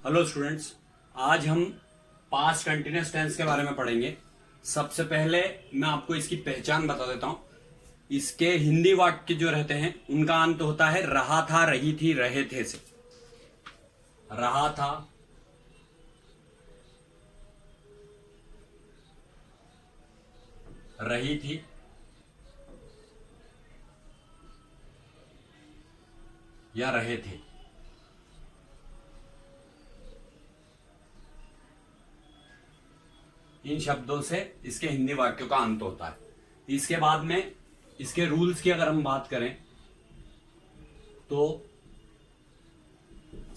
Hello students, आज हम past continuous tense के बारे में पढ़ेंगे। सबसे पहले मैं आपको इसकी पहचान बता देता हूं। इसके हिंदी वाक्य जो रहते हैं उनका अंत होता है रहा था, रही थी, रहे थे से। रहा था, रही थी, या रहे थे। इन शब्दों से इसके हिंदी वाक्यों का अंत होता है। इसके बाद में इसके रूल्स की अगर हम बात करें तो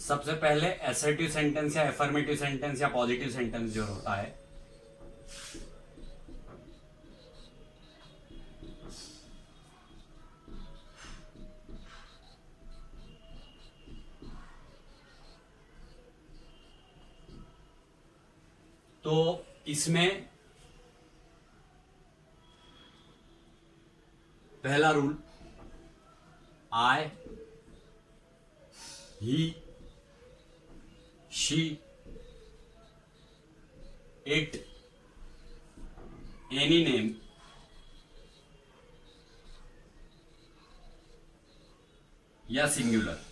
सबसे पहले असर्टिव सेंटेंस या एफर्मेटिव सेंटेंस या पॉजिटिव सेंटेंस जो होता है, तो इसमें पहला rule I, he, she, it, any name, या सिंगुलर।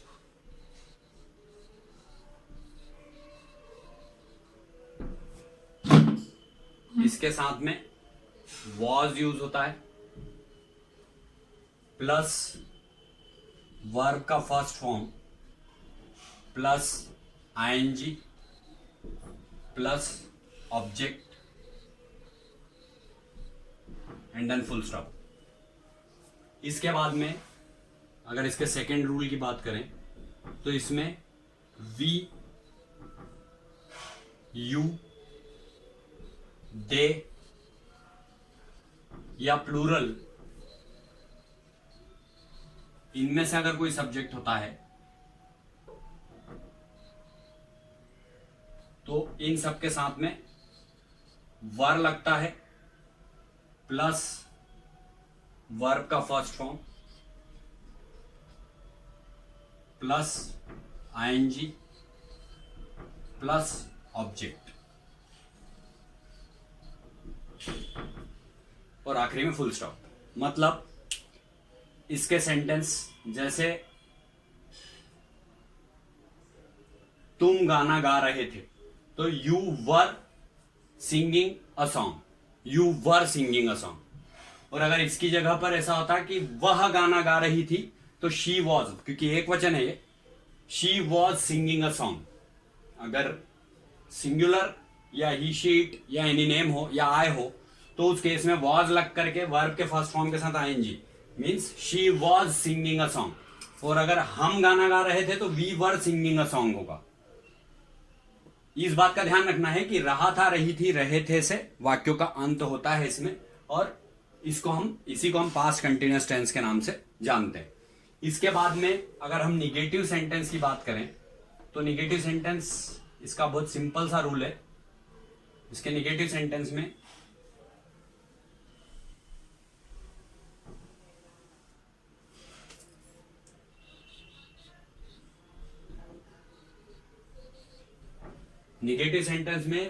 इसके साथ में वॉज यूज होता है प्लस वर्ब का first form plus ING plus object and then full stop. इसके बाद में अगर इसके सेकेंड रूल की बात करें तो इसमें वी, यू, दे या प्लूरल, इनमें से अगर कोई सब्जेक्ट होता है तो इन सब के साथ में वर लगता है प्लस वर्ब का first form plus ING plus object और आखिरी में फुल स्टॉप। मतलब इसके सेंटेंस जैसे तुम गाना गा रहे थे तो you were singing a song, you were singing a song. और अगर इसकी जगह पर ऐसा होता कि वह गाना गा रही थी तो शी वॉज, क्योंकि एक वचन है ये, she was singing a song. अगर सिंगुलर या ही, शीट या एनी नेम हो या आई हो तो उस केस में वॉज लग करके वर्ब के फर्स्ट फॉर्म के साथ ING means she was singing a song. और अगर हम गाना गा रहे थे तो we were singing a song होगा। इस बात का ध्यान रखना है कि रहा था, रही थी, रहे थे से वाक्यों का अंत होता है इसमें, और इसी को हम पास्ट कंटिन्यूअस टेंस के नाम से जानते हैं। इसके बाद में अगर हम निगेटिव सेंटेंस की बात करें तो निगेटिव सेंटेंस इसका बहुत सिंपल सा रूल है। इसके निगेटिव सेंटेंस में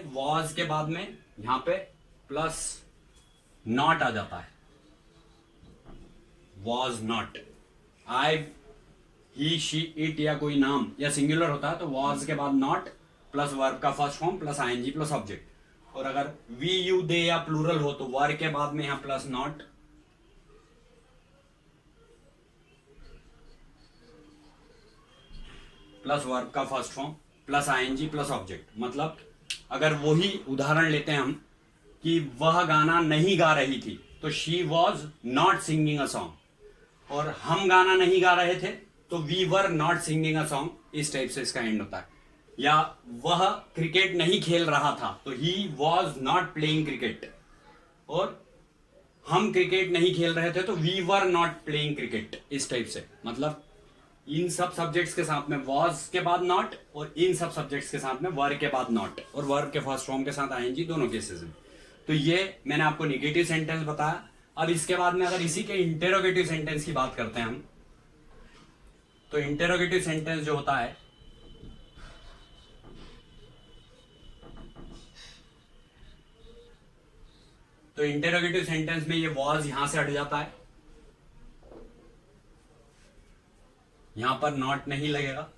वॉज के बाद में यहां पे प्लस नॉट आ जाता है, was not. I, he, she, it या कोई नाम या सिंगुलर होता है तो वॉज के बाद नॉट प्लस वर्ब का first form plus ING plus object. और अगर वी, यू, दे या प्लूरल हो तो वर्ब के बाद में यहां प्लस नॉट प्लस वर्ब का first form plus ING plus object. मतलब अगर वही उदाहरण लेते हैं हम कि वह गाना नहीं गा रही थी तो she was not singing a song, और हम गाना नहीं गा रहे थे तो we were not singing a song. इस टाइप से इसका एंड होता है। या वह क्रिकेट नहीं खेल रहा था तो he was not playing cricket, और हम क्रिकेट नहीं खेल रहे थे तो we were not playing cricket. इस टाइप से मतलब इन सब सब्जेक्ट्स के साथ में वॉज के बाद नॉट और इन सब सब्जेक्ट्स के साथ में वर्ब के बाद नॉट और वर्ब के फर्स्ट फॉर्म के साथ आईएनजी, दोनों केसेस में। तो ये मैंने आपको निगेटिव सेंटेंस बताया। अब इसके बाद में अगर इसी के इंटेरोगेटिव सेंटेंस की बात करते हैं हम, तो इंटेरोगेटिव सेंटेंस जो होता है तो इंटेरोगेटिव सेंटेंस में ये वॉज यहां से हट जाता है, यहां पर नॉट नहीं लगेगा,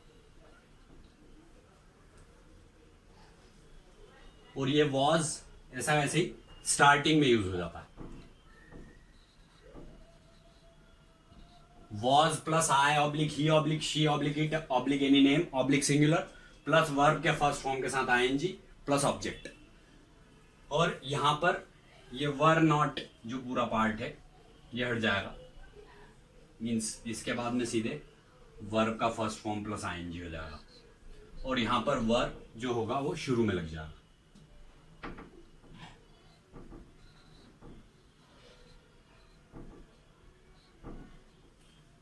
और ये वॉज ऐसा वैसे ही स्टार्टिंग में यूज हो जाता है। Was plus I oblique he oblique she oblique it oblique any name oblique singular plus verb के फर्स्ट फॉर्म के साथ आईएनजी प्लस ऑब्जेक्ट। और यहां पर ये वर नॉट जो पूरा पार्ट है ये हट जाएगा, मीन्स इसके बाद में सीधे वर्ब का फर्स्ट फॉर्म प्लस आईएनजी हो जाएगा, और यहां पर वर्ब जो होगा वो शुरू में लग जाएगा।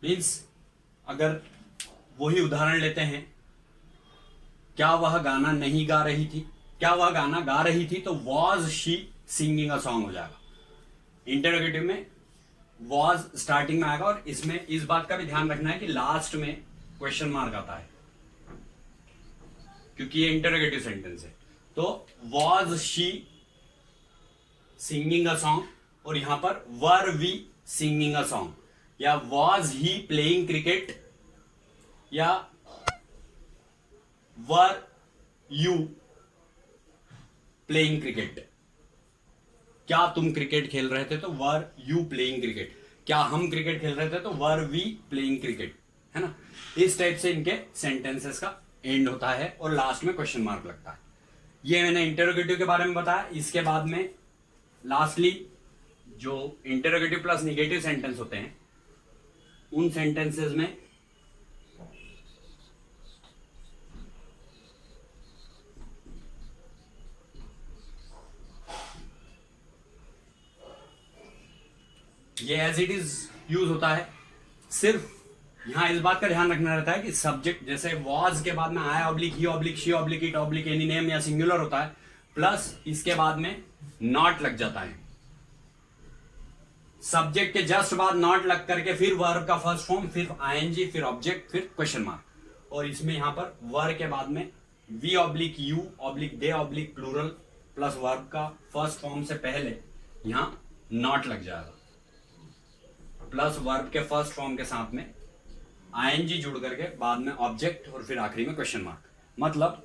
मीन्स अगर वही उदाहरण लेते हैं, क्या वह गाना नहीं गा रही थी, क्या वह गाना गा रही थी, तो was she singing a song हो जाएगा। इंटरोगेटिव में वॉज स्टार्टिंग में आएगा, और इसमें इस बात का भी ध्यान रखना है कि लास्ट में क्वेश्चन मार्क आता है, क्योंकि ये इंटरोगेटिव सेंटेंस है। तो was she singing a song, और यहां पर were we singing a song, या वॉज ही प्लेइंग क्रिकेट, या वर यू प्लेइंग क्रिकेट। क्या तुम क्रिकेट खेल रहे थे, तो वर यू प्लेइंग क्रिकेट। क्या हम क्रिकेट खेल रहे थे, तो वर वी प्लेइंग क्रिकेट, है ना। इस टाइप से इनके सेंटेंसेस का एंड होता है और लास्ट में क्वेश्चन मार्क लगता है। ये मैंने इंटरोगेटिव के बारे में बताया। इसके बाद में लास्टली जो इंटरोगेटिव प्लस निगेटिव सेंटेंस होते हैं, उन सेंटेंसेस में ये एज इट इज यूज होता है। सिर्फ यहां इस बात का ध्यान रखना रहता है कि सब्जेक्ट जैसे वॉज के बाद में I oblique he oblique she oblique it oblique any name या सिंगुलर होता है, प्लस इसके बाद में नॉट लग जाता है। सब्जेक्ट के जस्ट बाद नॉट लग करके फिर वर्ब का फर्स्ट फॉर्म, फिर आईएनजी, फिर ऑब्जेक्ट, फिर क्वेश्चन मार्क। और इसमें यहां पर वर्ब के बाद में we oblique you oblique they oblique plural plus verb का फर्स्ट फॉर्म से पहले यहां नॉट लग जाएगा, प्लस वर्ब के फर्स्ट फॉर्म के साथ में आईएनजी जुड़ करके बाद में ऑब्जेक्ट, और फिर आखिरी में क्वेश्चन मार्क। मतलब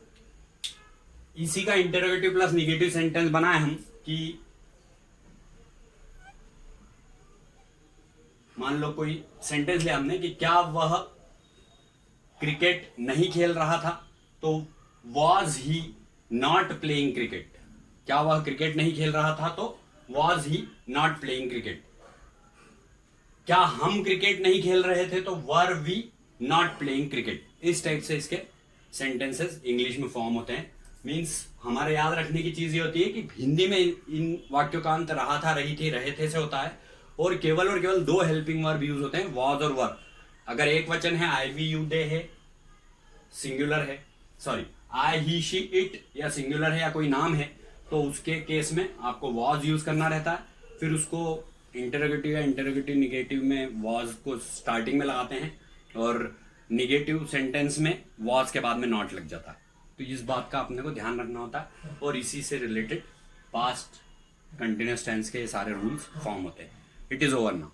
इसी का इंटरोगेटिव प्लस निगेटिव सेंटेंस बनाए हम कि मान लो कोई सेंटेंस लिया हमने कि क्या वह क्रिकेट नहीं खेल रहा था, तो was he not playing cricket. क्या वह क्रिकेट नहीं खेल रहा था, तो was he not playing cricket. क्या हम क्रिकेट नहीं खेल रहे थे, तो were we not playing cricket. इस टाइप से इसके सेंटेंसेस इंग्लिश में फॉर्म होते हैं। मींस हमारे याद रखने की चीज ये होती है कि हिंदी में इन वाक्यों का अंत रहा था, रही थी, रहे थे से होता है, और केवल दो हेल्पिंग वर्ब यूज होते हैं, वॉज और वर। अगर एक वचन है आई वी यू दे है, सिंगुलर है, sorry I he she it या सिंगुलर है या कोई नाम है, तो उसके केस में आपको वॉज यूज करना रहता है। फिर उसको इंटरोगेटिव या इंटरोगेटिव निगेटिव में वॉज को स्टार्टिंग में लगाते हैं, और निगेटिव सेंटेंस में वॉज के बाद में नॉट लग जाता है। तो इस बात का अपने को ध्यान रखना होता है, और इसी से रिलेटेड पास्ट कंटिन्यूअस टेंस के सारे रूल्स फॉर्म होते हैं। It is over now.